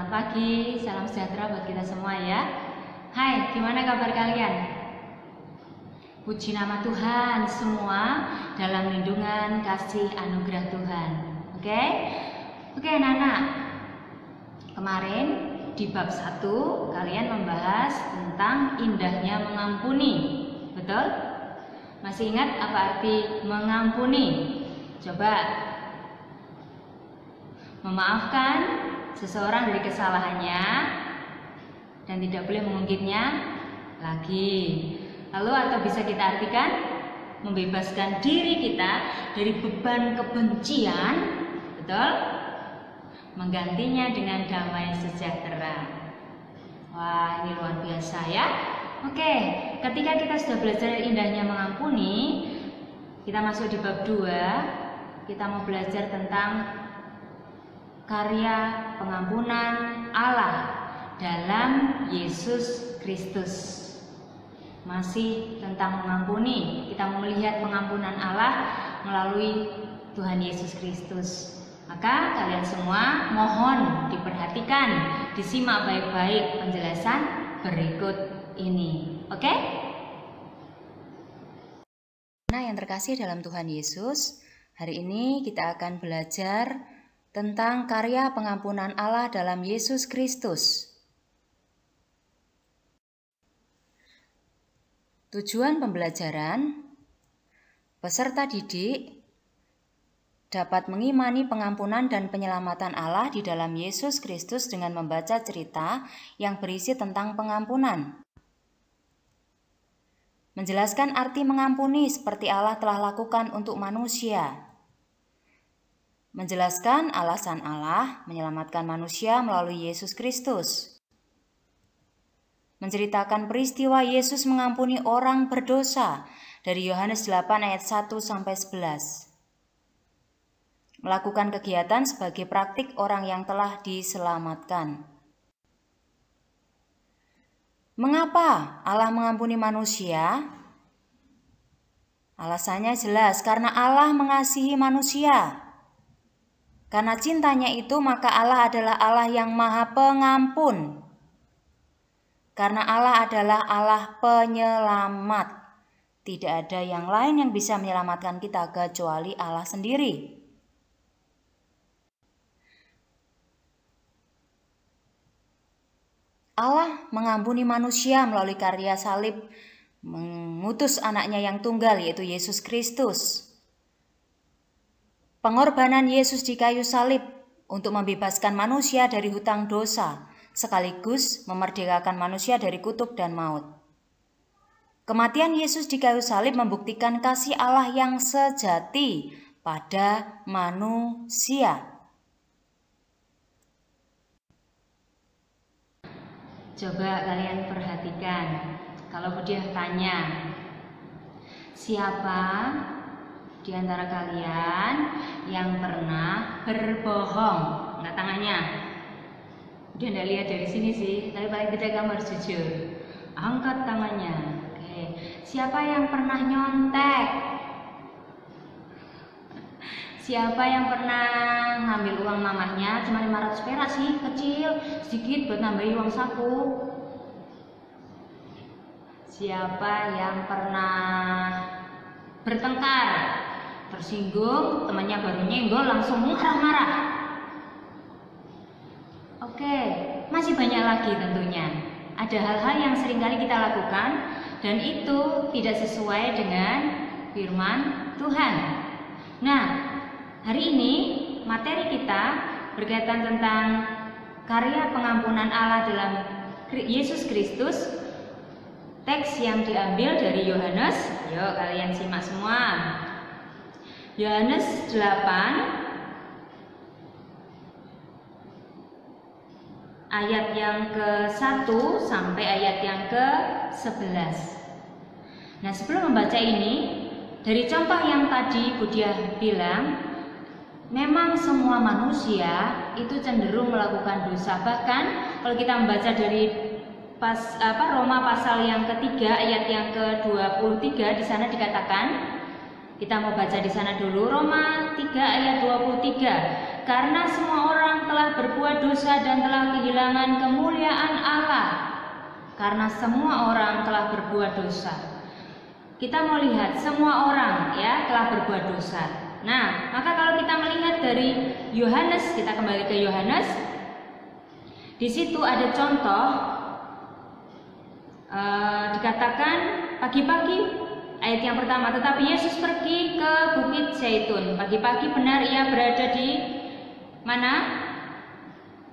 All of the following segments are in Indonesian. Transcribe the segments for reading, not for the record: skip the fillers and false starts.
Selamat pagi, salam sejahtera buat kita semua ya. Hai, gimana kabar kalian? Puji nama Tuhan semua dalam lindungan kasih anugerah Tuhan. Oke anak-anak. Kemarin di bab 1 kalian membahas tentang indahnya mengampuni. Betul? Masih ingat apa arti mengampuni? Coba. Memaafkan seseorang dari kesalahannya dan tidak boleh mengungkitnya lagi. Lalu atau bisa kita artikan membebaskan diri kita dari beban kebencian, betul? Menggantinya dengan damai sejahtera. Wah, ini luar biasa ya. Oke, ketika kita sudah belajar indahnya mengampuni, kita masuk di bab 2. Kita mau belajar tentang karya pengampunan Allah dalam Yesus Kristus. Masih tentang mengampuni. Kita mau melihat pengampunan Allah melalui Tuhan Yesus Kristus. Maka kalian semua mohon diperhatikan, disimak baik-baik penjelasan berikut ini. Oke? Nah, yang terkasih dalam Tuhan Yesus, hari ini kita akan belajar tentang karya pengampunan Allah dalam Yesus Kristus. Tujuan pembelajaran, peserta didik dapat mengimani pengampunan dan penyelamatan Allah di dalam Yesus Kristus dengan membaca cerita yang berisi tentang pengampunan. Menjelaskan arti mengampuni seperti Allah telah lakukan untuk manusia. Menjelaskan alasan Allah menyelamatkan manusia melalui Yesus Kristus. Menceritakan peristiwa Yesus mengampuni orang berdosa dari Yohanes 8 ayat 1-11. Melakukan kegiatan sebagai praktik orang yang telah diselamatkan. Mengapa Allah mengampuni manusia? Alasannya jelas, karena Allah mengasihi manusia. Karena cintanya itu, maka Allah adalah Allah yang Maha Pengampun. Karena Allah adalah Allah penyelamat. Tidak ada yang lain yang bisa menyelamatkan kita kecuali Allah sendiri. Allah mengampuni manusia melalui karya salib, mengutus anaknya yang tunggal, yaitu Yesus Kristus. Pengorbanan Yesus di kayu salib untuk membebaskan manusia dari hutang dosa, sekaligus memerdekakan manusia dari kutuk dan maut. Kematian Yesus di kayu salib membuktikan kasih Allah yang sejati pada manusia. Coba kalian perhatikan, kalau dia tanya, siapa di antara kalian yang pernah berbohong? Angkat tangannya. Dia tidak lihat dari sini sih, tapi paling tidak kamu harus jujur. Angkat tangannya. Oke. Siapa yang pernah nyontek? Siapa yang pernah ngambil uang mamahnya cuma 500 perak sih, kecil, sedikit buat nambahin uang saku? Siapa yang pernah bertengkar, tersinggung, temannya baru nyenggol langsung marah-marah? Oke, masih banyak lagi tentunya. Ada hal-hal yang seringkali kita lakukan dan itu tidak sesuai dengan firman Tuhan. Nah, hari ini materi kita berkaitan tentang karya pengampunan Allah dalam Yesus Kristus. Teks yang diambil dari Yohanes, yuk kalian simak semua. Yohanes 8 ayat yang ke-1 sampai ayat yang ke-11. Nah, sebelum membaca ini, dari contoh yang tadi Budia bilang, memang semua manusia itu cenderung melakukan dosa. Bahkan kalau kita membaca dari Roma pasal yang ketiga ayat yang ke-23, di sana dikatakan, kita mau baca di sana dulu, Roma 3 ayat 23. karena semua orang telah berbuat dosa dan telah kehilangan kemuliaan Allah. Karena semua orang telah berbuat dosa. Kita mau lihat semua orang ya telah berbuat dosa. Nah, maka kalau kita melihat dari Yohanes, kita kembali ke Yohanes. Di situ ada contoh dikatakan pagi-pagi ayat yang pertama, tetapi Yesus pergi ke Bukit Zaitun. Pagi-pagi benar ia berada di mana?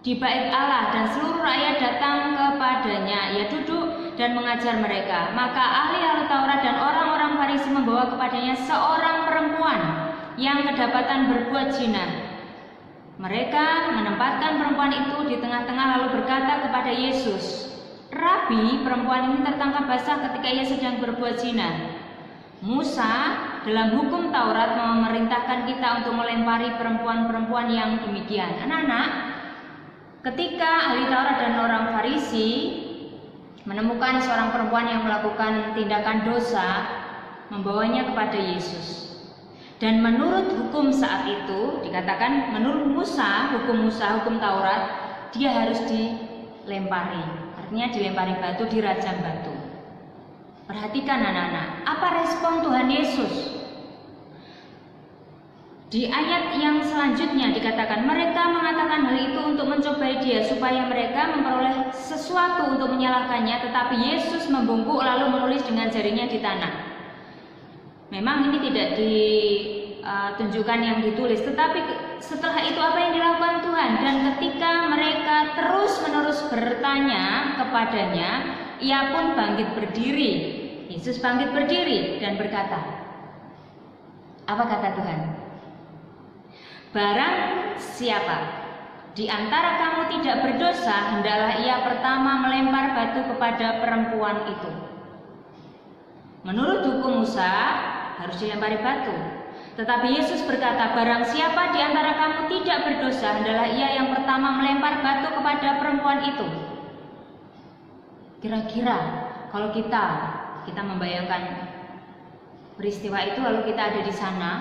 Di bait Allah, dan seluruh rakyat datang kepadanya. Ia duduk dan mengajar mereka. Maka ahli Taurat dan orang-orang Farisi membawa kepadanya seorang perempuan yang kedapatan berbuat zina. Mereka menempatkan perempuan itu di tengah-tengah lalu berkata kepada Yesus, "Rabi, perempuan ini tertangkap basah ketika ia sedang berbuat zina. Musa dalam hukum Taurat memerintahkan kita untuk melempari perempuan-perempuan yang demikian." Anak-anak, ketika ahli Taurat dan orang Farisi menemukan seorang perempuan yang melakukan tindakan dosa, membawanya kepada Yesus. Dan menurut hukum saat itu dikatakan, menurut Musa, hukum Taurat, dia harus dilempari. Artinya dilempari batu, dirajam batu. Perhatikan anak-anak, apa respon Tuhan Yesus? Di ayat yang selanjutnya dikatakan, mereka mengatakan hal itu untuk mencobai dia supaya mereka memperoleh sesuatu untuk menyalahkannya, tetapi Yesus membungkuk lalu menulis dengan jarinya di tanah. Memang ini tidak ditunjukkan yang ditulis, tetapi setelah itu apa yang dilakukan Tuhan? Dan ketika mereka terus-menerus bertanya kepadanya, ia pun bangkit berdiri. Yesus bangkit berdiri dan berkata, apa kata Tuhan? Barang siapa di antara kamu tidak berdosa, hendaklah ia pertama melempar batu kepada perempuan itu. Menurut hukum Musa harus dilempari batu. Tetapi Yesus berkata, barang siapa di antara kamu tidak berdosa, hendaklah ia yang pertama melempar batu kepada perempuan itu. Kira-kira kalau kita membayangkan peristiwa itu lalu kita ada di sana,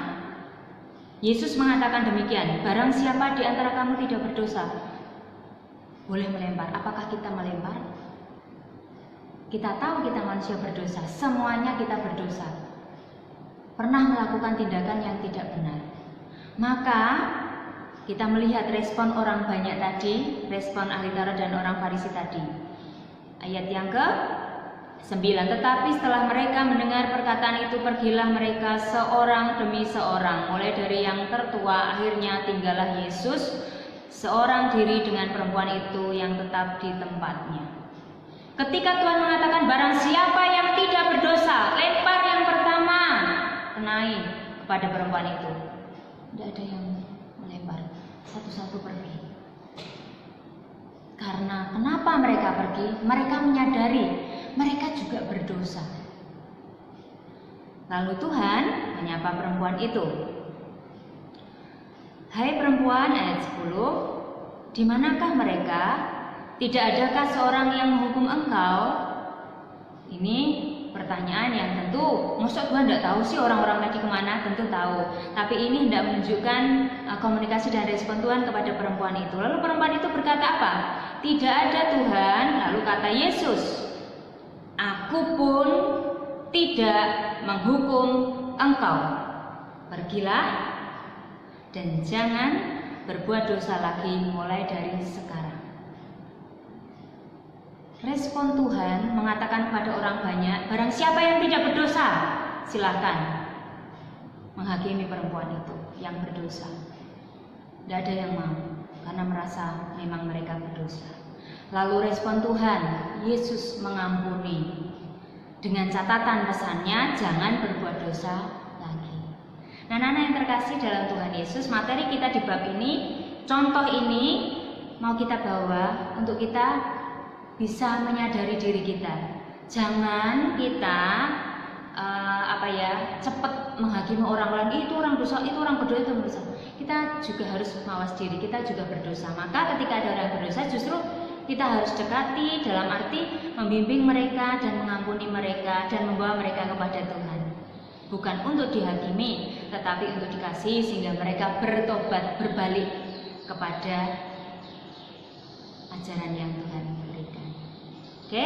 Yesus mengatakan demikian, barang siapa di antara kamu tidak berdosa, boleh melempar. Apakah kita melempar? Kita tahu kita manusia berdosa, semuanya kita berdosa, pernah melakukan tindakan yang tidak benar. Maka kita melihat respon orang banyak tadi, respon ahli Taurat dan orang Farisi tadi. Ayat yang ke-9, tetapi setelah mereka mendengar perkataan itu, pergilah mereka seorang demi seorang, mulai dari yang tertua, akhirnya tinggallah Yesus seorang diri dengan perempuan itu yang tetap di tempatnya. Ketika Tuhan mengatakan barang siapa yang tidak berdosa, lempar yang pertama, kenai kepada perempuan itu. Tidak ada yang melempar, satu-satu pergi. Karena kenapa mereka pergi? Mereka menyadari mereka juga berdosa. Lalu Tuhan menyapa perempuan itu. Hai perempuan, ayat 10, di manakah mereka? Tidak adakah seorang yang menghukum engkau? Ini pertanyaan yang tentu, maksud Tuhan tidak tahu sih orang-orang tadi kemana? Tentu tahu. Tapi ini tidak menunjukkan komunikasi dan respon Tuhan kepada perempuan itu. Lalu perempuan itu berkata apa? Tidak ada Tuhan. Lalu kata Yesus, aku pun tidak menghukum engkau. Pergilah dan jangan berbuat dosa lagi mulai dari sekarang. Respon Tuhan mengatakan kepada orang banyak, barang siapa yang tidak berdosa, silakan menghakimi perempuan itu yang berdosa. Tidak ada yang mau, karena merasa memang mereka berdosa. Lalu respon Tuhan, Yesus mengampuni. Dengan catatan pesannya, jangan berbuat dosa lagi. Nah, anak-anak yang terkasih dalam Tuhan Yesus, materi kita di bab ini, contoh ini mau kita bawa untuk kita bisa menyadari diri kita. Jangan kita cepat menghakimi orang lain, itu orang dosa, itu orang berdosa, itu berdosa. Kita juga harus mawas diri, kita juga berdosa. Maka ketika ada orang berdosa, justru kita harus dekati dalam arti membimbing mereka dan mengampuni mereka dan membawa mereka kepada Tuhan. Bukan untuk dihakimi, tetapi untuk dikasihi sehingga mereka bertobat, berbalik kepada ajaran yang Tuhan berikan. Oke?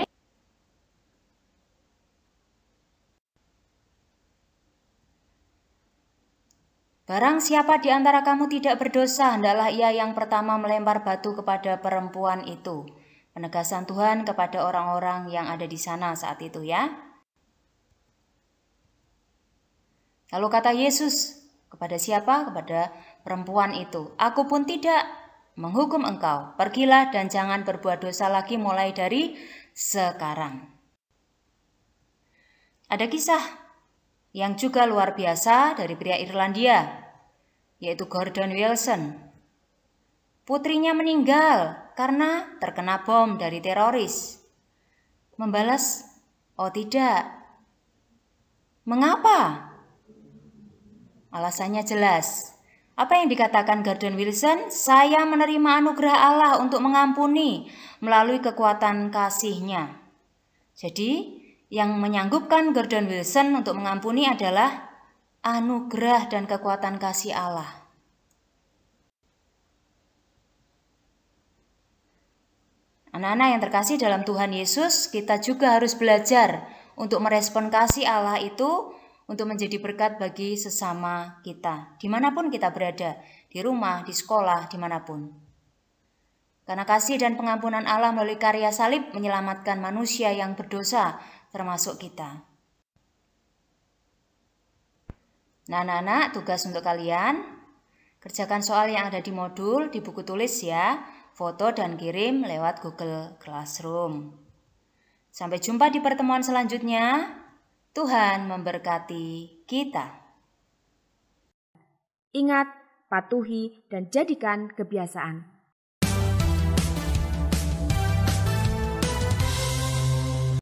Barang siapa di antara kamu tidak berdosa, hendaklah ia yang pertama melempar batu kepada perempuan itu. Penegasan Tuhan kepada orang-orang yang ada di sana saat itu ya. Lalu kata Yesus kepada siapa? Kepada perempuan itu. Aku pun tidak menghukum engkau. Pergilah dan jangan berbuat dosa lagi mulai dari sekarang. Ada kisah yang juga luar biasa dari pria Irlandia, yaitu Gordon Wilson. Putrinya meninggal karena terkena bom dari teroris. Membalas, oh tidak. Mengapa? Alasannya jelas. Apa yang dikatakan Gordon Wilson? Saya menerima anugerah Allah untuk mengampuni melalui kekuatan kasih-Nya. Jadi, yang menyanggupkan Gordon Wilson untuk mengampuni adalah anugerah dan kekuatan kasih Allah. Anak-anak yang terkasih dalam Tuhan Yesus, kita juga harus belajar untuk merespon kasih Allah itu untuk menjadi berkat bagi sesama kita, dimanapun kita berada, di rumah, di sekolah, dimanapun. Karena kasih dan pengampunan Allah melalui karya salib menyelamatkan manusia yang berdosa, termasuk kita. Nah, anak-anak, tugas untuk kalian, kerjakan soal yang ada di modul, di buku tulis ya, foto dan kirim lewat Google Classroom. Sampai jumpa di pertemuan selanjutnya. Tuhan memberkati kita. Ingat, patuhi dan jadikan kebiasaan.